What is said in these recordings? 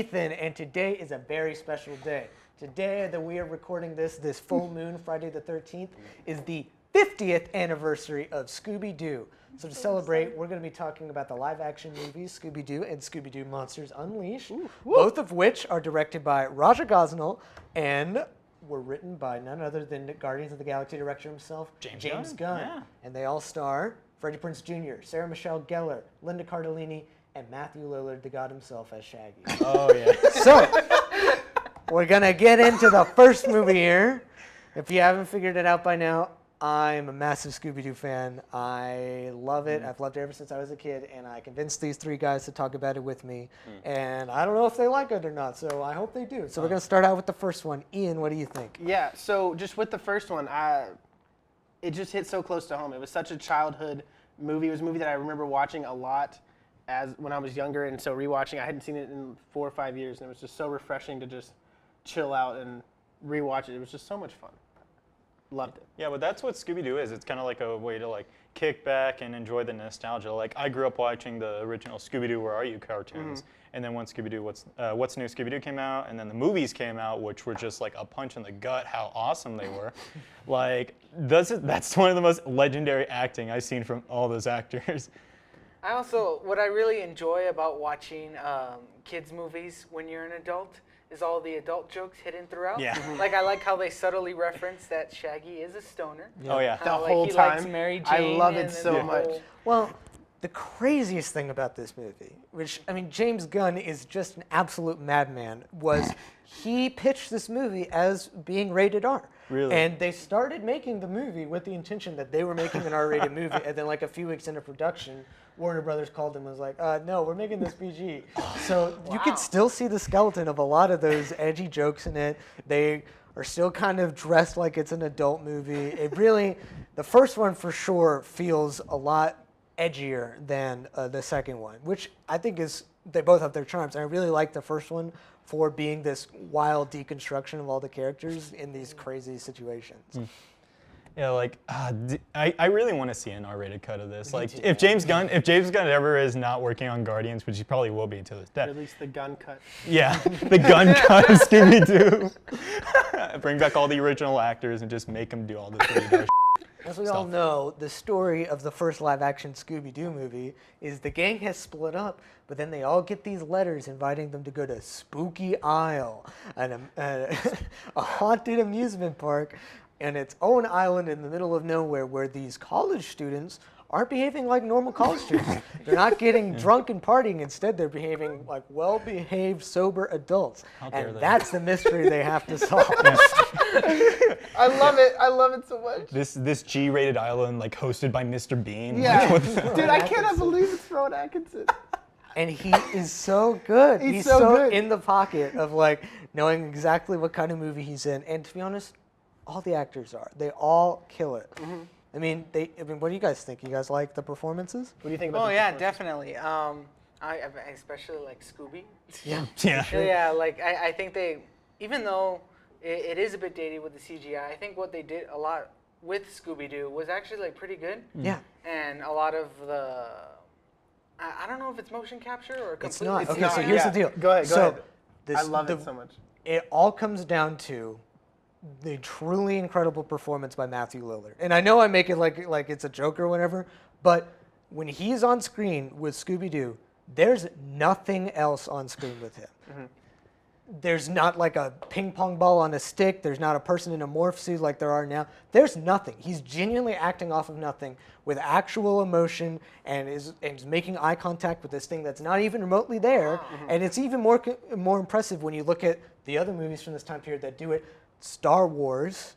Ethan, and today is a very special day. Today that we are recording this full moon, Friday the 13th, is the 50th anniversary of Scooby-Doo. So to celebrate, we're going to be talking about the live-action movies, Scooby-Doo and Scooby-Doo Monsters Unleashed, both of which are directed by Raja Gosnell and were written by none other than Guardians of the Galaxy director himself, James Gunn. Yeah. And they all star Freddie Prinze Jr., Sarah Michelle Gellar, Linda Cardellini, and Matthew Lillard, the god himself, as Shaggy. Oh, yeah. So, we're going to get into the first movie here. If you haven't figured it out by now, I'm a massive Scooby-Doo fan. I love it. I've loved it ever since I was a kid, and I convinced these three guys to talk about it with me. And I don't know if they like it or not, so I hope they do. So we're going to start out with the first one. Ian, what do you think? Yeah, so just with the first one, it just hit so close to home. It was such a childhood movie. It was a movie that I remember watching a lot when I was younger, and so rewatching. I hadn't seen it in 4 or 5 years, and it was just so refreshing to just chill out and rewatch it. It was just so much fun. Loved it. Yeah, but that's what Scooby-Doo is. It's kind of like a way to like kick back and enjoy the nostalgia. Like I grew up watching the original Scooby-Doo Where Are You cartoons, and then when Scooby-Doo What's New Scooby-Doo came out, and then the movies came out, which were just like a punch in the gut how awesome they were. Like that's one of the most legendary acting I've seen from all those actors. What I really enjoy about watching kids' movies when you're an adult is all the adult jokes hidden throughout. Yeah. Like I like how they subtly reference that Shaggy is a stoner. Yeah. Oh yeah. The whole he time. Likes Mary Jane, I love it so much. Well, the craziest thing about this movie, which, I mean, James Gunn is just an absolute madman, was he pitched this movie as being rated R. Really? And they started making the movie with the intention that they were making an R-rated movie, and then like a few weeks into production, Warner Brothers called them and was like, no, we're making this PG. So you could still see the skeleton of a lot of those edgy jokes in it. They are still kind of dressed like it's an adult movie. It really, the first one for sure feels a lot edgier than the second one, which I think they both have their charms. And I really like the first one for being this wild deconstruction of all the characters in these crazy situations. Yeah, like I really want to see an R-rated cut of this. Like if James Gunn ever is not working on Guardians, which he probably will be until his death. Release the Gunn cut. Yeah, the Gunn cut of Scooby-Doo. Bring back all the original actors and just make them do all this weird As we all know, the story of the first live-action Scooby-Doo movie is the gang has split up, but then they all get these letters inviting them to go to Spooky Isle, a haunted amusement park, and its own island in the middle of nowhere where these college students aren't behaving like normal college students. They're not getting drunk and partying. Instead, they're behaving like well-behaved, sober adults. And that's the mystery they have to solve. I love it. I love it so much. This G-rated island, like hosted by Mr. Bean. Yeah. Dude, I cannot believe it's Rowan Atkinson. And he is so good. He's so good. In the pocket of like knowing exactly what kind of movie he's in. And to be honest, all the actors are. They all kill it. I mean, what do you guys think? You guys like the performances? What do you think about Oh yeah, definitely. I especially like Scooby. Yeah. Yeah, like I think even though it is a bit dated with the CGI, I think what they did a lot with Scooby-Doo was actually like pretty good. Yeah. And a lot of the, I don't know if it's motion capture or completely. It's not. Okay, not. so here's the deal. Go ahead. I love it so much. It all comes down to the truly incredible performance by Matthew Lillard. And I know I make it like it's a joke or whatever, but when he's on screen with Scooby-Doo, there's nothing else on screen with him. There's not like a ping pong ball on a stick. There's not a person in a morph suit like there are now. There's nothing. He's genuinely acting off of nothing with actual emotion and is making eye contact with this thing that's not even remotely there. And it's even more impressive when you look at the other movies from this time period that do it. Star Wars,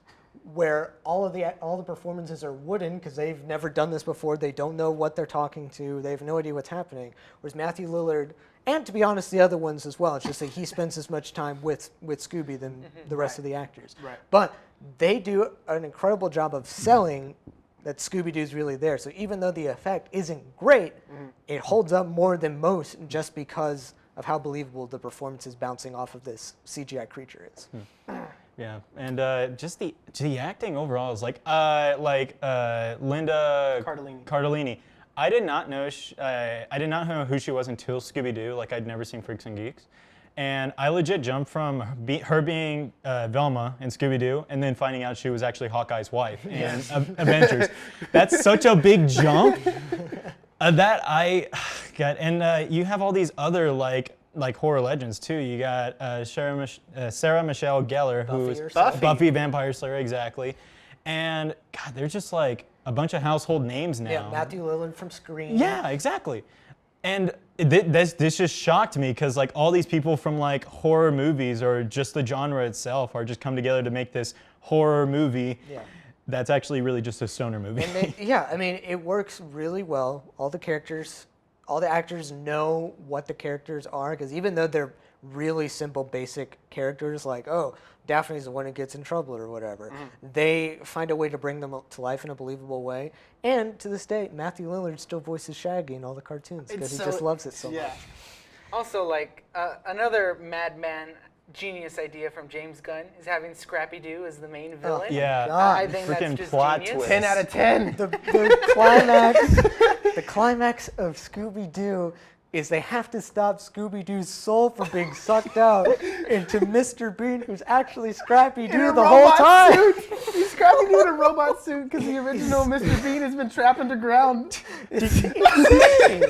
where all the performances are wooden because they've never done this before. They don't know what they're talking to. They have no idea what's happening. Whereas Matthew Lillard, and to be honest, the other ones as well. It's just that he spends as much time with Scooby than the rest of the actors. Right. But they do an incredible job of selling that Scooby-Doo's really there. So even though the effect isn't great, it holds up more than most just because of how believable the performances bouncing off of this CGI creature is. Yeah, and just the acting overall is like Linda Cardellini. I did not know who she was until Scooby-Doo. Like I'd never seen Freaks and Geeks, And I legit jumped from her being Velma in Scooby-Doo and then finding out she was actually Hawkeye's wife in Adventures. That's such a big jump that I got. And you have all these other like horror legends too. You got Sarah Michelle Gellar, who's Buffy Vampire Slayer, exactly. And God, they're just like a bunch of household names now. Yeah, Matthew Lillard from Scream. Yeah, exactly. And this just shocked me because like all these people from like horror movies or just the genre itself are just come together to make this horror movie. Yeah. That's actually really just a stoner movie. And yeah, I mean, it works really well. All the actors know what the characters are, because even though they're really simple, basic characters, like, oh, Daphne's the one who gets in trouble or whatever, they find a way to bring them to life in a believable way. And to this day, Matthew Lillard still voices Shaggy in all the cartoons because he just loves it so much. Also, like, another madman genius idea from James Gunn is having Scrappy-Doo as the main villain. Yeah, I think freaking that's just plot genius. twist. 10 out of 10. The climax of Scooby-Doo is they have to stop Scooby-Doo's soul from being sucked out into Mr. Bean, who's actually Scrappy-Doo the whole time. He's Scrappy-Doo in a robot suit because the original Mr. Bean has been trapped underground. It's insane.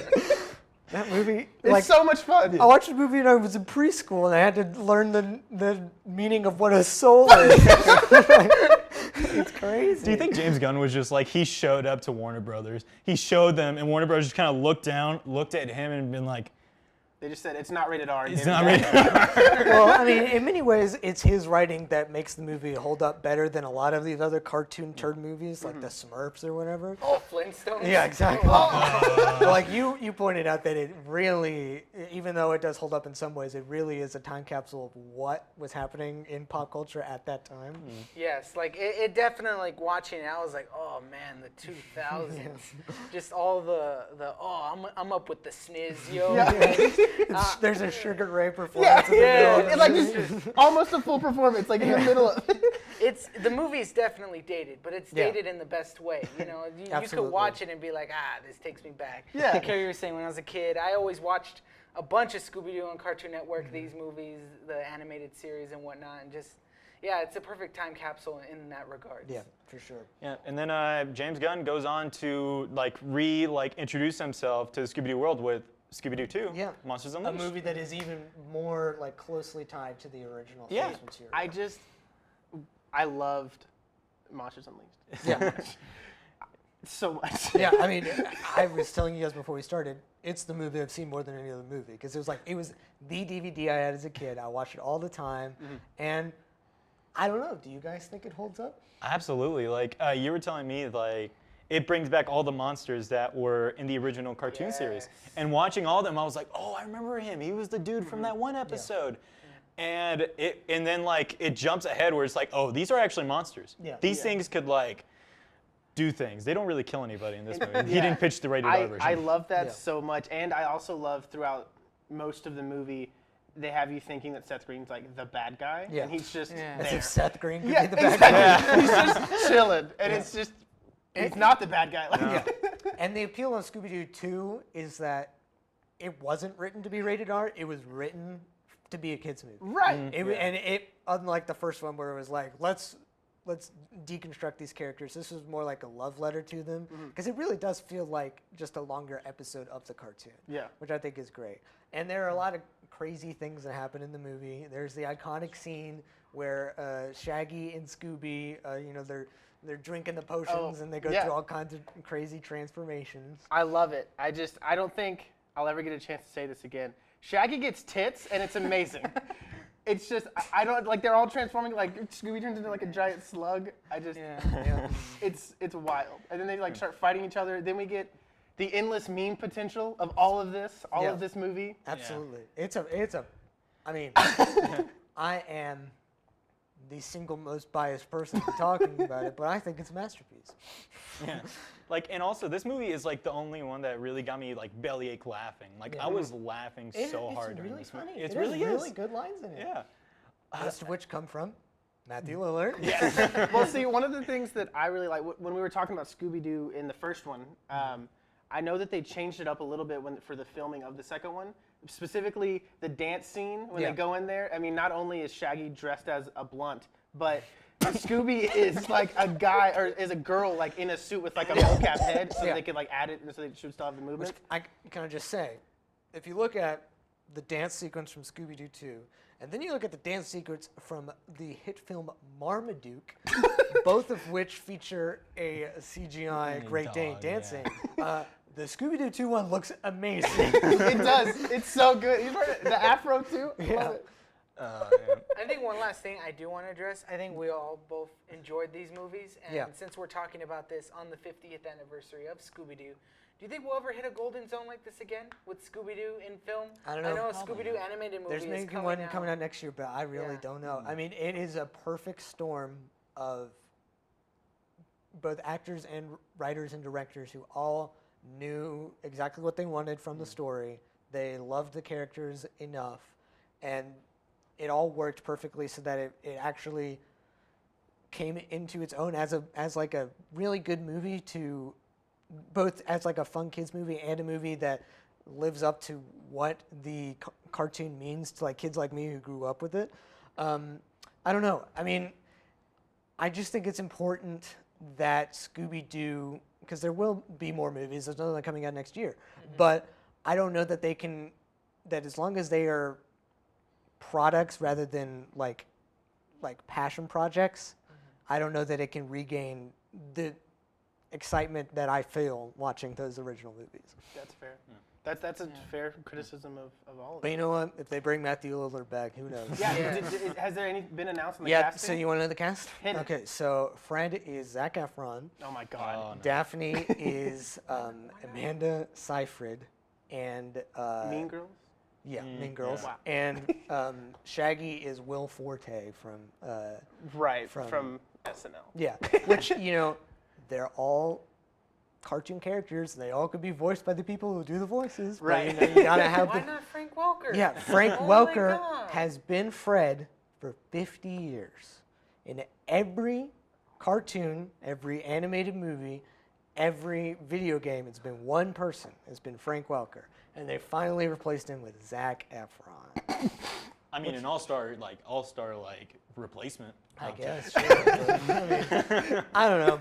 That movie, It's so much fun. I watched the movie when I was in preschool, and I had to learn the meaning of what a soul is. It's crazy. Do you think James Gunn was just like, he showed up to Warner Brothers, he showed them, and Warner Brothers just kind of looked at him and been like, They just said it's not rated R. it's not rated R. Well, I mean, in many ways, it's his writing that makes the movie hold up better than a lot of these other cartoon turd movies, like the Smurfs or whatever. Oh, Flintstones. Yeah, exactly. Like you pointed out that it really, even though it does hold up in some ways, it really is a time capsule of what was happening in pop culture at that time. Yes, like it definitely, like watching it, I was like, oh man, the 2000s, just all the I'm up with the sniz, yo. There's a Sugar Ray performance. It's like just almost a full performance, like in the middle of. The movie's definitely dated, but it's dated in the best way. You know, you could watch it and be like, this takes me back. Yeah. Like Carrie was saying, when I was a kid, I always watched a bunch of Scooby-Doo on Cartoon Network, these movies, the animated series and whatnot, and just, it's a perfect time capsule in that regard. Yeah, for sure. Yeah, and then James Gunn goes on to introduce himself to the Scooby-Doo world with Scooby-Doo 2, Monsters Unleashed. A movie that is even more like closely tied to the original source material. I loved Monsters Unleashed. Yeah. So much. Yeah, I mean, I was telling you guys before we started, it's the movie I've seen more than any other movie, because it was the DVD I had as a kid. I watched it all the time, and I don't know. Do you guys think it holds up? Absolutely. Like you were telling me, like it brings back all the monsters that were in the original cartoon series. And watching all of them, I was like, oh, I remember him. He was the dude from that one episode. And then like it jumps ahead where it's like, oh, these are actually monsters. Yeah. These things could like do things. They don't really kill anybody in this movie. He didn't pitch the rated R version. I love that so much, and I also love throughout most of the movie, they have you thinking that Seth Green's like the bad guy, and he's just As there. if Seth Green could be the exactly. bad guy. He's just chilling, and it's just he's not the bad guy. Like, And the appeal of Scooby-Doo 2 is that it wasn't written to be rated R. It was written to be a kids movie. right. And it, unlike the first one where it was like, let's deconstruct these characters, this was more like a love letter to them, because it really does feel like just a longer episode of the cartoon. Yeah. Which I think is great. And there are a lot of crazy things that happen in the movie. There's the iconic scene where Shaggy and Scooby, they're drinking the potions and they go through all kinds of crazy transformations. I love it. I don't think I'll ever get a chance to say this again. Shaggy gets tits, and it's amazing. It's just, I don't, like, they're all transforming, like, Scooby turns into, like, a giant slug. It's wild. And then they, like, start fighting each other. Then we get the endless meme potential of all of this, of this movie. Absolutely. I mean, I am the single most biased person talking about it, but I think it's a masterpiece. Yeah. Like, and also this movie is like the only one that really got me like bellyache laughing. Like I was laughing so hard during this movie. It really has is. really good lines in it. Yeah. Most of which come from Matthew Lillard. Well, see, one of the things that I really like, when we were talking about Scooby-Doo in the first one, I know that they changed it up a little bit for the filming of the second one. specifically the dance scene when Yeah. they go in there. I mean, not only is Shaggy dressed as a blunt, but Scooby is like a guy or is a girl like in a suit with like a mocap head, so Yeah. they could like add it so they should still have the movement. I can I just say, if you look at the dance sequence from Scooby-Doo 2, and then you look at the dance sequence from the hit film Marmaduke, both of which feature a CGI Great Dane dog, dancing, the Scooby-Doo 2 one looks amazing. It does. It's so good. You heard it? The afro too. Yeah. Love it. I think one last thing I do want to address. I think we all both enjoyed these movies, and Yeah. since we're talking about this on the 50th anniversary of Scooby-Doo, do you think we'll ever hit a golden zone like this again with Scooby-Doo in film? I don't know. I know a Scooby-Doo animated movie There's is maybe coming one out. coming out next year, but I really Yeah. don't know. I mean, it is a perfect storm of both actors and writers and directors who all knew exactly what they wanted from the story. They loved the characters enough, and it all worked perfectly so that it actually came into its own as like a really good movie, to both as like a fun kids movie and a movie that lives up to what the cartoon means to like kids like me who grew up with it. I don't know. I mean, I just think it's important that Scooby-Doo, because there will be more movies. There's another one coming out next year, but I don't know that they can. That as long as they are products rather than like passion projects, I don't know that it can regain the excitement that I feel watching those original movies. That's fair. That's a fair criticism of all of But it. you know what? If they bring Matthew Lillard back, who knows? Yeah. Yeah. Has there been announced on the Yeah, casting? so you want to know the cast? Hit it. Okay, so Fred is Zac Efron. Oh my God. Oh, no. Daphne is Amanda Seyfried. And Mean Girls. yeah, Mean Girls. Wow. And Shaggy is Will Forte from Right. From- From SNL. yeah, which they're all cartoon characters. They all could be voiced by the people who do the voices. Right. But, you gotta have Why the not Frank Welker? yeah. Frank Oh my Welker God. has been Fred for 50 years. In every cartoon, every animated movie, every video game, it's been one person. It's been Frank Welker, and they finally replaced him with Zac Efron. I mean, an all-star replacement. I Okay. guess. Sure, but, I mean, I don't know.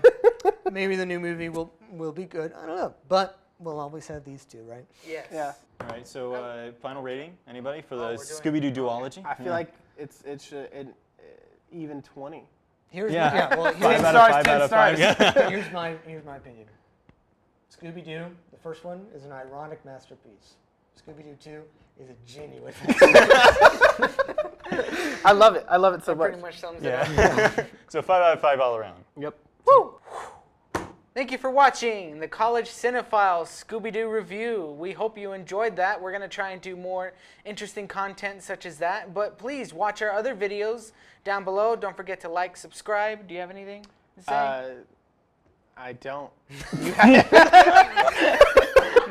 Maybe the new movie will be good. I don't know, but we'll always have these two, right? Yes. Yeah. All right, so final rating, anybody for the we're doing- Scooby-Doo Duology? I feel like it should even 20. Here's Yeah. well, 5 here's, out stars, of 5 10 out of 5. stars. Yeah. here's my opinion. Scooby-Doo, the first one, is an ironic masterpiece. Scooby-Doo 2 is a genuine. I love it. I love it so much. Pretty much sums it Yeah. up. So 5 out of 5 all around. Yep. Woo! Thank you for watching the College Cinephile Scooby-Doo review. We hope you enjoyed that. We're going to try and do more interesting content such as that. But please watch our other videos down below. Don't forget to like, subscribe. Do you have anything to say? I don't.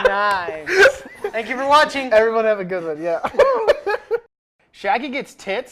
Nice. Thank you for watching. Everyone have a good one. Yeah. Shaggy gets tits.